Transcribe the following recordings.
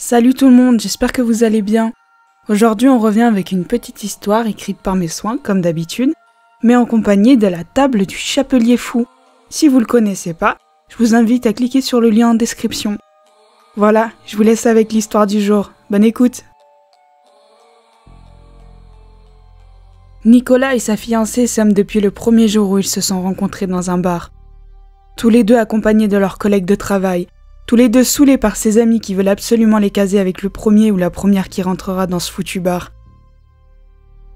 Salut tout le monde, j'espère que vous allez bien. Aujourd'hui on revient avec une petite histoire écrite par mes soins, comme d'habitude, mais en compagnie de la table du Chapelier Fou. Si vous le connaissez pas, je vous invite à cliquer sur le lien en description. Voilà, je vous laisse avec l'histoire du jour. Bonne écoute. Nicolas et sa fiancée s'aiment depuis le premier jour où ils se sont rencontrés dans un bar. Tous les deux accompagnés de leurs collègues de travail, tous les deux saoulés par ses amis qui veulent absolument les caser avec le premier ou la première qui rentrera dans ce foutu bar.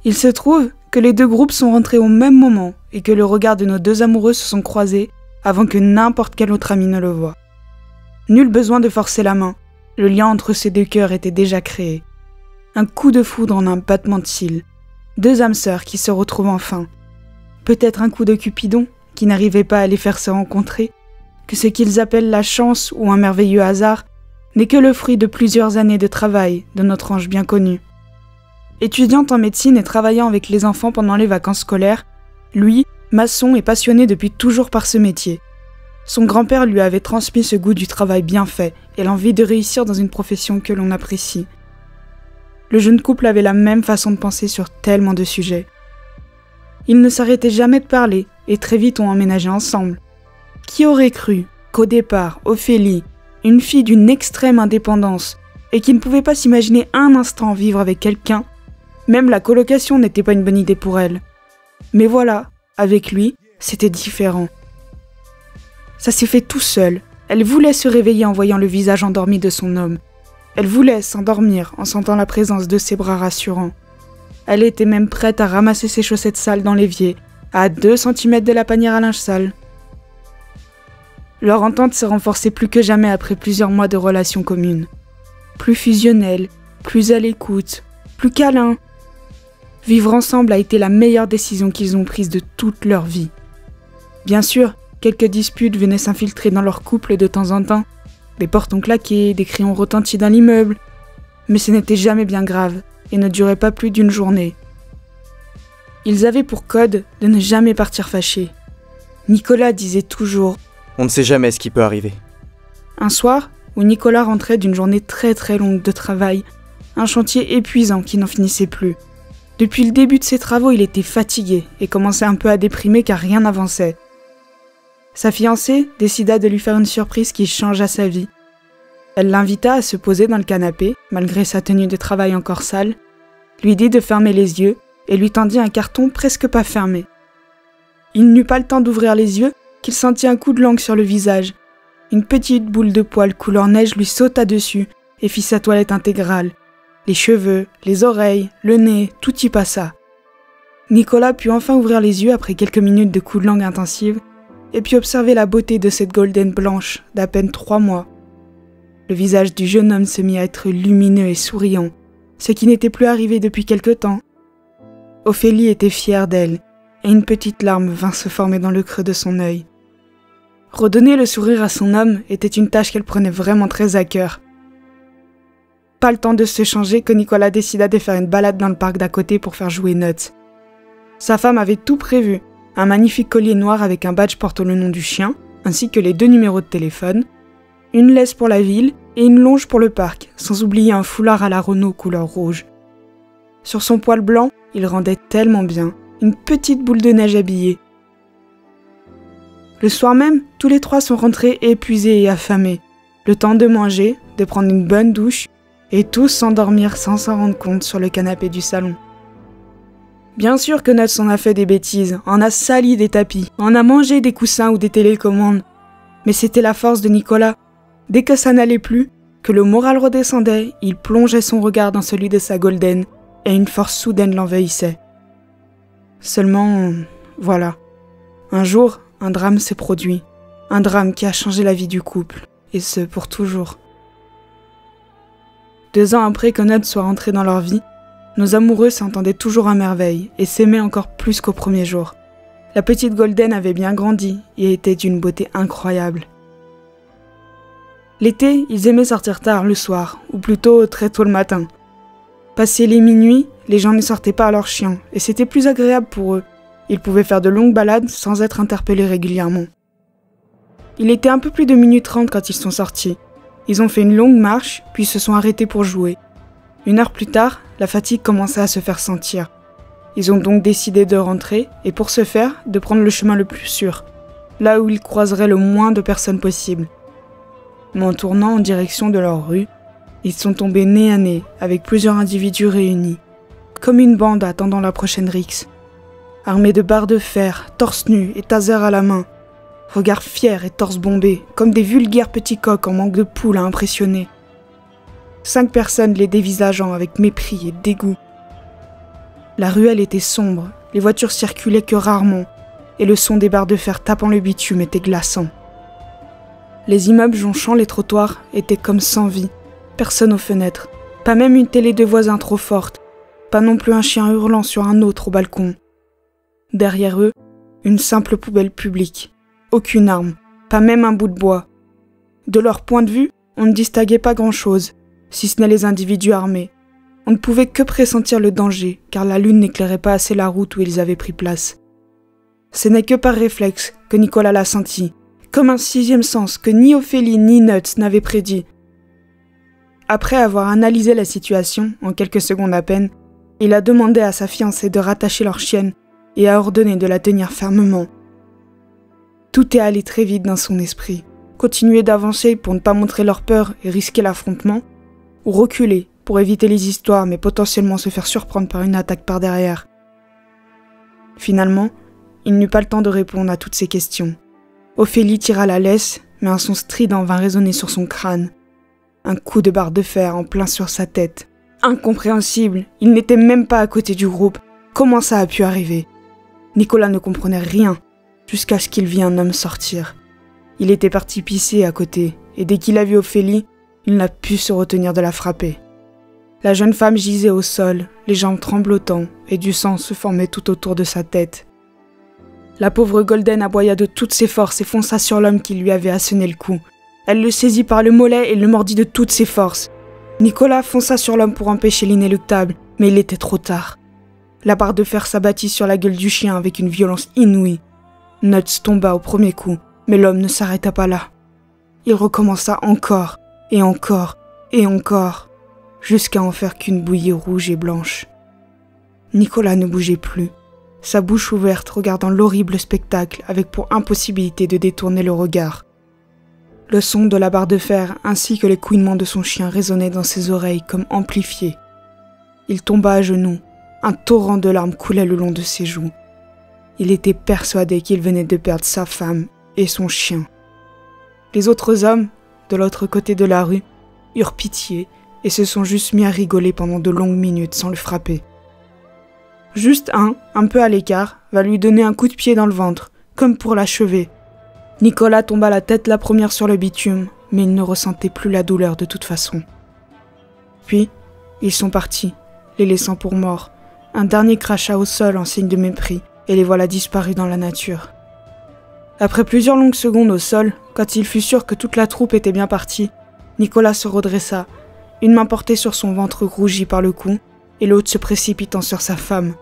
Il se trouve que les deux groupes sont rentrés au même moment et que le regard de nos deux amoureux se sont croisés avant que n'importe quel autre ami ne le voie. Nul besoin de forcer la main, le lien entre ces deux cœurs était déjà créé. Un coup de foudre en un battement de cils, deux âmes sœurs qui se retrouvent enfin. Peut-être un coup de Cupidon qui n'arrivait pas à les faire se rencontrer, que ce qu'ils appellent la chance ou un merveilleux hasard n'est que le fruit de plusieurs années de travail de notre ange bien connu. Étudiante en médecine et travaillant avec les enfants pendant les vacances scolaires, lui, maçon et passionné depuis toujours par ce métier. Son grand-père lui avait transmis ce goût du travail bien fait et l'envie de réussir dans une profession que l'on apprécie. Le jeune couple avait la même façon de penser sur tellement de sujets. Ils ne s'arrêtaient jamais de parler et très vite ont emménagé ensemble. Qui aurait cru qu'au départ, Ophélie, une fille d'une extrême indépendance et qui ne pouvait pas s'imaginer un instant vivre avec quelqu'un, même la colocation n'était pas une bonne idée pour elle. Mais voilà, avec lui, c'était différent. Ça s'est fait tout seul. Elle voulait se réveiller en voyant le visage endormi de son homme. Elle voulait s'endormir en sentant la présence de ses bras rassurants. Elle était même prête à ramasser ses chaussettes sales dans l'évier, à 2 cm de la panière à linge sale. Leur entente s'est renforcée plus que jamais après plusieurs mois de relations communes. Plus fusionnelles, plus à l'écoute, plus câlins. Vivre ensemble a été la meilleure décision qu'ils ont prise de toute leur vie. Bien sûr, quelques disputes venaient s'infiltrer dans leur couple de temps en temps. Des portes ont claqué, des cris ont retenti dans l'immeuble. Mais ce n'était jamais bien grave et ne durait pas plus d'une journée. Ils avaient pour code de ne jamais partir fâchés. Nicolas disait toujours « On ne sait jamais ce qui peut arriver ». Un soir, où Nicolas rentrait d'une journée très très longue de travail, un chantier épuisant qui n'en finissait plus. Depuis le début de ses travaux, il était fatigué et commençait un peu à déprimer car rien n'avançait. Sa fiancée décida de lui faire une surprise qui changea sa vie. Elle l'invita à se poser dans le canapé, malgré sa tenue de travail encore sale, lui dit de fermer les yeux et lui tendit un carton presque pas fermé. Il n'eut pas le temps d'ouvrir les yeux qu'il sentit un coup de langue sur le visage. Une petite boule de poils couleur neige lui sauta dessus et fit sa toilette intégrale. Les cheveux, les oreilles, le nez, tout y passa. Nicolas put enfin ouvrir les yeux après quelques minutes de coups de langue intensives et puis observer la beauté de cette golden blanche d'à peine 3 mois. Le visage du jeune homme se mit à être lumineux et souriant, ce qui n'était plus arrivé depuis quelque temps. Ophélie était fière d'elle, et une petite larme vint se former dans le creux de son œil. Redonner le sourire à son homme était une tâche qu'elle prenait vraiment très à cœur. Pas le temps de se changer que Nicolas décida de faire une balade dans le parc d'à côté pour faire jouer Nut. Sa femme avait tout prévu, un magnifique collier noir avec un badge portant le nom du chien, ainsi que les 2 numéros de téléphone, une laisse pour la ville et une longe pour le parc, sans oublier un foulard à la Renault couleur rouge. Sur son poil blanc, il rendait tellement bien, une petite boule de neige habillée. Le soir même, tous les 3 sont rentrés épuisés et affamés. Le temps de manger, de prendre une bonne douche, et tous s'endormirent sans s'en rendre compte sur le canapé du salon. Bien sûr que Nut en a fait des bêtises, en a sali des tapis, en a mangé des coussins ou des télécommandes. Mais c'était la force de Nicolas. Dès que ça n'allait plus, que le moral redescendait, il plongeait son regard dans celui de sa golden, et une force soudaine l'envahissait. Seulement, voilà. Un jour, un drame s'est produit. Un drame qui a changé la vie du couple, et ce pour toujours. 2 ans après que Nut soit rentré dans leur vie, nos amoureux s'entendaient toujours à merveille et s'aimaient encore plus qu'au premier jour. La petite golden avait bien grandi et était d'une beauté incroyable. L'été, ils aimaient sortir tard le soir, ou plutôt très tôt le matin. Passé les minuit, les gens ne sortaient pas à leurs chiens, et c'était plus agréable pour eux. Ils pouvaient faire de longues balades sans être interpellés régulièrement. Il était un peu plus de 1h30 quand ils sont sortis. Ils ont fait une longue marche, puis se sont arrêtés pour jouer. 1 heure plus tard, la fatigue commençait à se faire sentir. Ils ont donc décidé de rentrer, et pour ce faire, de prendre le chemin le plus sûr, là où ils croiseraient le moins de personnes possible. Mais en tournant en direction de leur rue, ils sont tombés nez à nez avec plusieurs individus réunis, comme une bande attendant la prochaine rixe. Armés de barres de fer, torse nu et taser à la main, regards fiers et torse bombés, comme des vulgaires petits coqs en manque de poule à impressionner. 5 personnes les dévisageant avec mépris et dégoût. La ruelle était sombre, les voitures circulaient que rarement, et le son des barres de fer tapant le bitume était glaçant. Les immeubles jonchant les trottoirs étaient comme sans vie, personne aux fenêtres, pas même une télé de voisin trop forte, pas non plus un chien hurlant sur un autre au balcon. Derrière eux, une simple poubelle publique, aucune arme, pas même un bout de bois. De leur point de vue, on ne distinguait pas grand-chose, si ce n'est les individus armés. On ne pouvait que pressentir le danger, car la lune n'éclairait pas assez la route où ils avaient pris place. Ce n'est que par réflexe que Nicolas l'a senti, comme un 6e sens que ni Ophélie ni Nuts n'avaient prédit. Après avoir analysé la situation, en quelques secondes à peine, il a demandé à sa fiancée de rattacher leur chienne et a ordonné de la tenir fermement. Tout est allé très vite dans son esprit. Continuer d'avancer pour ne pas montrer leur peur et risquer l'affrontement, ou reculer pour éviter les histoires mais potentiellement se faire surprendre par une attaque par derrière. Finalement, il n'eut pas le temps de répondre à toutes ces questions. Ophélie tira la laisse, mais un son strident vint résonner sur son crâne. Un coup de barre de fer en plein sur sa tête. Incompréhensible, il n'était même pas à côté du groupe. Comment ça a pu arriver ? Nicolas ne comprenait rien, jusqu'à ce qu'il vit un homme sortir. Il était parti pisser à côté, et dès qu'il a vu Ophélie, il n'a pu se retenir de la frapper. La jeune femme gisait au sol, les jambes tremblotant, et du sang se formait tout autour de sa tête. La pauvre Golden aboya de toutes ses forces et fonça sur l'homme qui lui avait asséné le cou. Elle le saisit par le mollet et le mordit de toutes ses forces. Nicolas fonça sur l'homme pour empêcher l'inéluctable, mais il était trop tard. La barre de fer s'abattit sur la gueule du chien avec une violence inouïe. Nuts tomba au premier coup, mais l'homme ne s'arrêta pas là. Il recommença encore, et encore, et encore, jusqu'à en faire qu'une bouillie rouge et blanche. Nicolas ne bougeait plus, sa bouche ouverte regardant l'horrible spectacle avec pour impossibilité de détourner le regard. Le son de la barre de fer ainsi que les couinements de son chien résonnaient dans ses oreilles comme amplifiés. Il tomba à genoux, un torrent de larmes coulait le long de ses joues. Il était persuadé qu'il venait de perdre sa femme et son chien. Les autres hommes, de l'autre côté de la rue, eurent pitié et se sont juste mis à rigoler pendant de longues minutes sans le frapper. Juste un peu à l'écart, va lui donner un coup de pied dans le ventre, comme pour l'achever. Nicolas tomba la tête la première sur le bitume, mais il ne ressentait plus la douleur de toute façon. Puis, ils sont partis, les laissant pour morts. Un dernier crachat au sol en signe de mépris, et les voilà disparus dans la nature. Après plusieurs longues secondes au sol, quand il fut sûr que toute la troupe était bien partie, Nicolas se redressa, une main portée sur son ventre rougi par le coup, et l'autre se précipitant sur sa femme.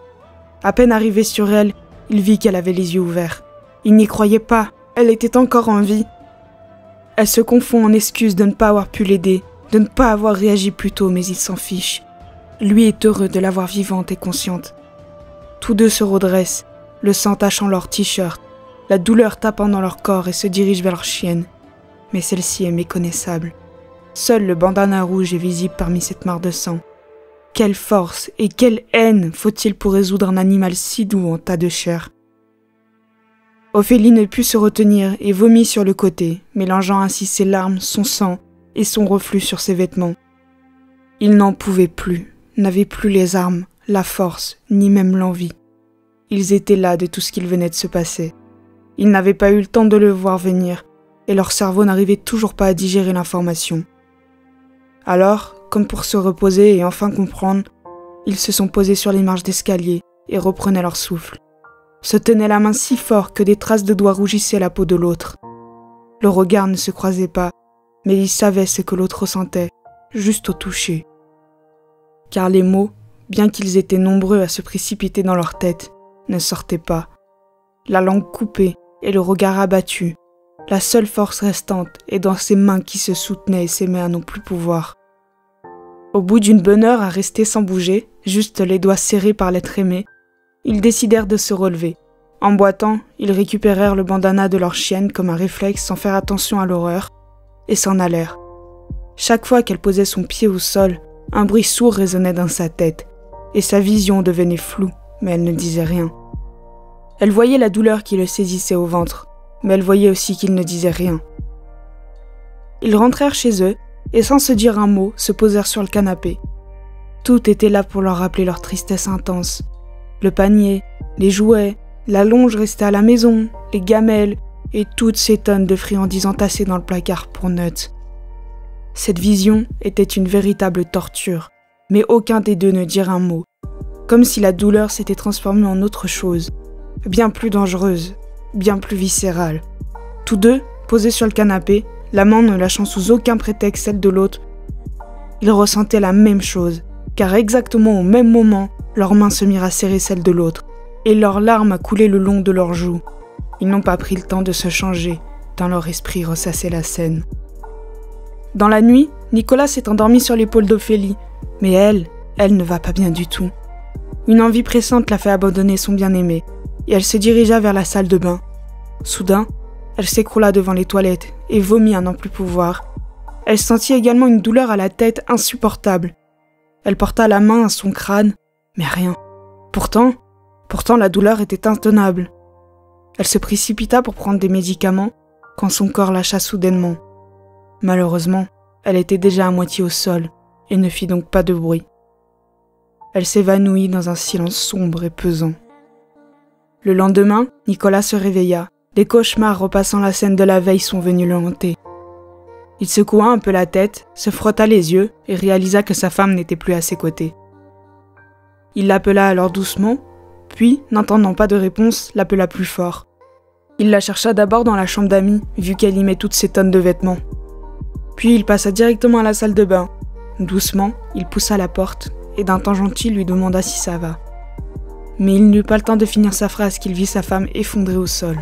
À peine arrivé sur elle, il vit qu'elle avait les yeux ouverts. Il n'y croyait pas, elle était encore en vie. Elle se confond en excuses de ne pas avoir pu l'aider, de ne pas avoir réagi plus tôt, mais il s'en fiche. Lui est heureux de la voir vivante et consciente. Tous deux se redressent, le sang tachant leur t-shirt, la douleur tapant dans leur corps et se dirigent vers leur chienne. Mais celle-ci est méconnaissable. Seul le bandana rouge est visible parmi cette mare de sang. Quelle force et quelle haine faut-il pour résoudre un animal si doux en tas de chair. Ophélie ne put se retenir et vomit sur le côté, mélangeant ainsi ses larmes, son sang et son reflux sur ses vêtements. Il n'en pouvait plus, n'avait plus les armes, la force, ni même l'envie. Ils étaient là de tout ce qu'il venait de se passer. Ils n'avaient pas eu le temps de le voir venir, et leur cerveau n'arrivait toujours pas à digérer l'information. Alors, comme pour se reposer et enfin comprendre, ils se sont posés sur les marches d'escalier et reprenaient leur souffle. Se tenaient la main si fort que des traces de doigts rougissaient la peau de l'autre. Le regard ne se croisait pas, mais ils savaient ce que l'autre ressentait, juste au toucher. Car les mots, bien qu'ils étaient nombreux à se précipiter dans leur tête, ne sortaient pas. La langue coupée et le regard abattu, La seule force restante est dans ses mains qui se soutenaient et s'aimaient à non plus pouvoir. Au bout d'une bonne heure à rester sans bouger, juste les doigts serrés par l'être aimé, ils décidèrent de se relever. En boitant, ils récupérèrent le bandana de leur chienne comme un réflexe sans faire attention à l'horreur, et s'en allèrent. Chaque fois qu'elle posait son pied au sol, un bruit sourd résonnait dans sa tête, et sa vision devenait floue, mais elle ne disait rien. Elle voyait la douleur qui le saisissait au ventre, mais elle voyait aussi qu'il ne disait rien. Ils rentrèrent chez eux, et sans se dire un mot, se posèrent sur le canapé. Tout était là pour leur rappeler leur tristesse intense. Le panier, les jouets, la longe restée à la maison, les gamelles, et toutes ces tonnes de friandises entassées dans le placard pour Nuts. Cette vision était une véritable torture, mais aucun des deux ne dirait un mot, comme si la douleur s'était transformée en autre chose, bien plus dangereuse, bien plus viscérale. Tous deux, posés sur le canapé, la main ne lâchant sous aucun prétexte celle de l'autre, ils ressentaient la même chose, car exactement au même moment, leurs mains se mirent à serrer celles de l'autre, et leurs larmes à couler le long de leurs joues. Ils n'ont pas pris le temps de se changer, tant leur esprit ressassait la scène. Dans la nuit, Nicolas s'est endormi sur l'épaule d'Ophélie, mais elle ne va pas bien du tout. Une envie pressante l'a fait abandonner son bien-aimé, et elle se dirigea vers la salle de bain. Soudain, elle s'écroula devant les toilettes et vomit à n'en plus pouvoir. Elle sentit également une douleur à la tête insupportable. Elle porta la main à son crâne, mais rien. Pourtant, la douleur était intenable. Elle se précipita pour prendre des médicaments quand son corps lâcha soudainement. Malheureusement, elle était déjà à moitié au sol et ne fit donc pas de bruit. Elle s'évanouit dans un silence sombre et pesant. Le lendemain, Nicolas se réveilla. Des cauchemars repassant la scène de la veille sont venus le hanter. Il secoua un peu la tête, se frotta les yeux et réalisa que sa femme n'était plus à ses côtés. Il l'appela alors doucement, puis, n'entendant pas de réponse, l'appela plus fort. Il la chercha d'abord dans la chambre d'amis, vu qu'elle y met toutes ses tonnes de vêtements. Puis il passa directement à la salle de bain. Doucement, il poussa la porte et d'un ton gentil lui demanda si ça va. Mais il n'eut pas le temps de finir sa phrase qu'il vit sa femme effondrée au sol.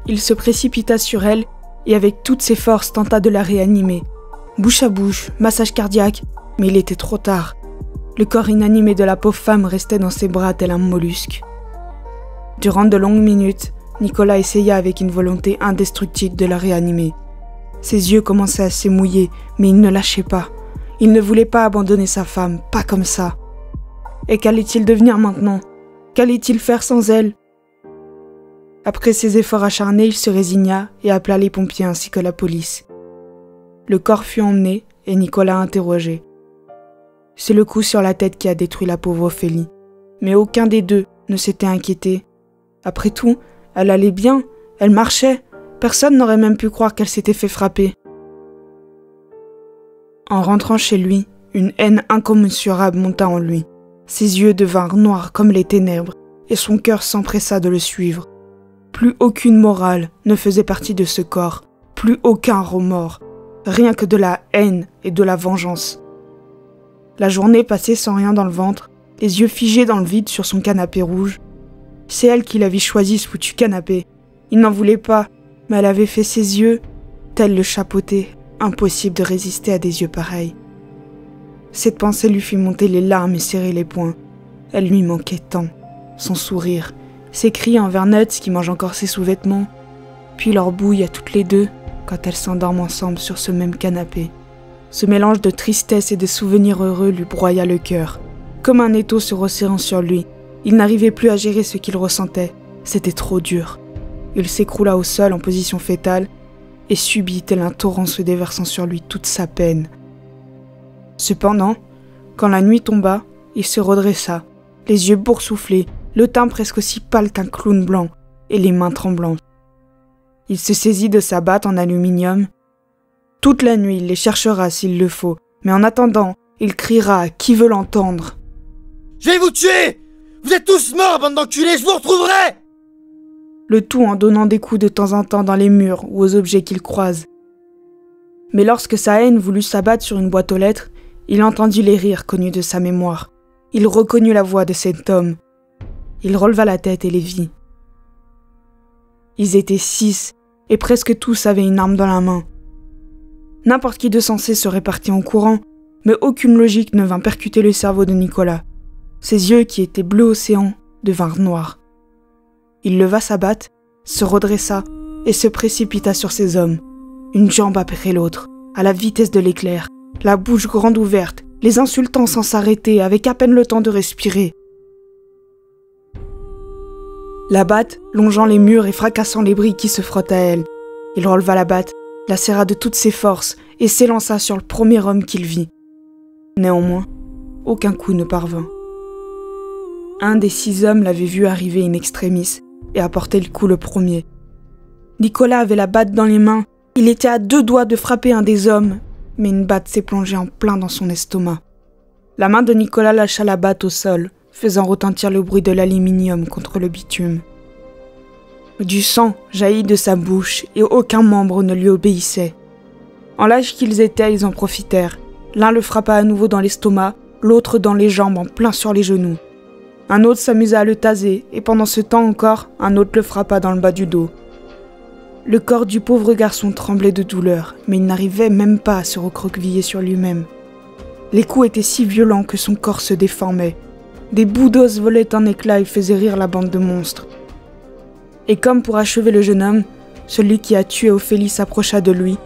Il se précipita sur elle et avec toutes ses forces tenta de la réanimer. Bouche à bouche, massage cardiaque, mais il était trop tard. Le corps inanimé de la pauvre femme restait dans ses bras tel un mollusque. Durant de longues minutes, Nicolas essaya avec une volonté indestructible de la réanimer. Ses yeux commençaient à s'émouiller, mais il ne lâchait pas. Il ne voulait pas abandonner sa femme, pas comme ça. Et qu'allait-il devenir maintenant? Qu'allait-il faire sans elle? Après ses efforts acharnés, il se résigna et appela les pompiers ainsi que la police. Le corps fut emmené et Nicolas interrogé. C'est le coup sur la tête qui a détruit la pauvre Ophélie. Mais aucun des deux ne s'était inquiété. Après tout, elle allait bien, elle marchait. Personne n'aurait même pu croire qu'elle s'était fait frapper. En rentrant chez lui, une haine incommensurable monta en lui. Ses yeux devinrent noirs comme les ténèbres et son cœur s'empressa de le suivre. Plus aucune morale ne faisait partie de ce corps, plus aucun remords, rien que de la haine et de la vengeance. La journée passait sans rien dans le ventre, les yeux figés dans le vide sur son canapé rouge. C'est elle qui l'avait choisi ce foutu canapé. Il n'en voulait pas, mais elle avait fait ses yeux, tel le chapeauté, impossible de résister à des yeux pareils. Cette pensée lui fit monter les larmes et serrer les poings. Elle lui manquait tant, son sourire, ses cris envers Nuts qui mange encore ses sous-vêtements, puis leur bouille à toutes les deux quand elles s'endorment ensemble sur ce même canapé. Ce mélange de tristesse et de souvenirs heureux lui broya le cœur. Comme un étau se resserrant sur lui, il n'arrivait plus à gérer ce qu'il ressentait. C'était trop dur. Il s'écroula au sol en position fétale et subit tel un torrent se déversant sur lui toute sa peine. Cependant, quand la nuit tomba, il se redressa, les yeux boursouflés, le teint presque aussi pâle qu'un clown blanc et les mains tremblantes. Il se saisit de sa batte en aluminium. Toute la nuit, il les cherchera s'il le faut, mais en attendant, il criera à qui veut l'entendre. « Je vais vous tuer! Vous êtes tous morts, bande d'enculés, je vous retrouverai !» Le tout en donnant des coups de temps en temps dans les murs ou aux objets qu'il croise. Mais lorsque sa haine voulut s'abattre sur une boîte aux lettres, il entendit les rires connus de sa mémoire. Il reconnut la voix de cet homme. Il releva la tête et les vit. Ils étaient 6, et presque tous avaient une arme dans la main. N'importe qui de sensé serait parti en courant, mais aucune logique ne vint percuter le cerveau de Nicolas. Ses yeux, qui étaient bleu océan, devinrent noirs. Il leva sa batte, se redressa et se précipita sur ses hommes, une jambe après l'autre, à la vitesse de l'éclair, la bouche grande ouverte, les insultant sans s'arrêter, avec à peine le temps de respirer. La batte, longeant les murs et fracassant les briques qui se frottent à elle. Il releva la batte, la serra de toutes ses forces et s'élança sur le premier homme qu'il vit. Néanmoins, aucun coup ne parvint. Un des 6 hommes l'avait vu arriver in extremis et apporter le coup le premier. Nicolas avait la batte dans les mains, il était à 2 doigts de frapper un des hommes, mais une batte s'est plongée en plein dans son estomac. La main de Nicolas lâcha la batte au sol, faisant retentir le bruit de l'aluminium contre le bitume. Du sang jaillit de sa bouche et aucun membre ne lui obéissait. En l'âge qu'ils étaient, ils en profitèrent. L'un le frappa à nouveau dans l'estomac, l'autre dans les jambes en plein sur les genoux. Un autre s'amusa à le taser, et pendant ce temps encore, un autre le frappa dans le bas du dos. Le corps du pauvre garçon tremblait de douleur, mais il n'arrivait même pas à se recroqueviller sur lui-même. Les coups étaient si violents que son corps se déformait. Des bouts d'os volaient en éclats et faisaient rire la bande de monstres. Et comme pour achever le jeune homme, celui qui a tué Ophélie s'approcha de lui,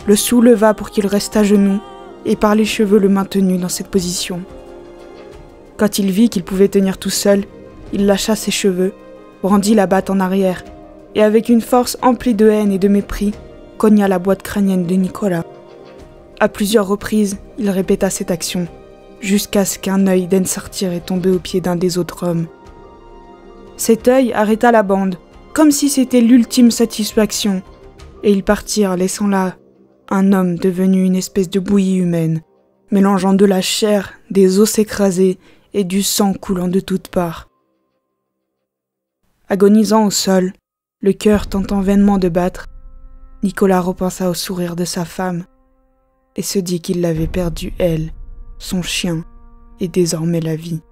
le souleva pour qu'il reste à genoux, et par les cheveux le maintenut dans cette position. Quand il vit qu'il pouvait tenir tout seul, il lâcha ses cheveux, brandit la batte en arrière, et avec une force emplie de haine et de mépris, cogna la boîte crânienne de Nicolas. À plusieurs reprises, il répéta cette action, jusqu'à ce qu'un œil d'Ensartir est tombé aux pieds d'un des autres hommes. Cet œil arrêta la bande, comme si c'était l'ultime satisfaction, et ils partirent, laissant là un homme devenu une espèce de bouillie humaine, mélangeant de la chair, des os écrasés et du sang coulant de toutes parts. Agonisant au sol, le cœur tentant vainement de battre, Nicolas repensa au sourire de sa femme et se dit qu'il l'avait perdue elle, son chien et désormais la vie.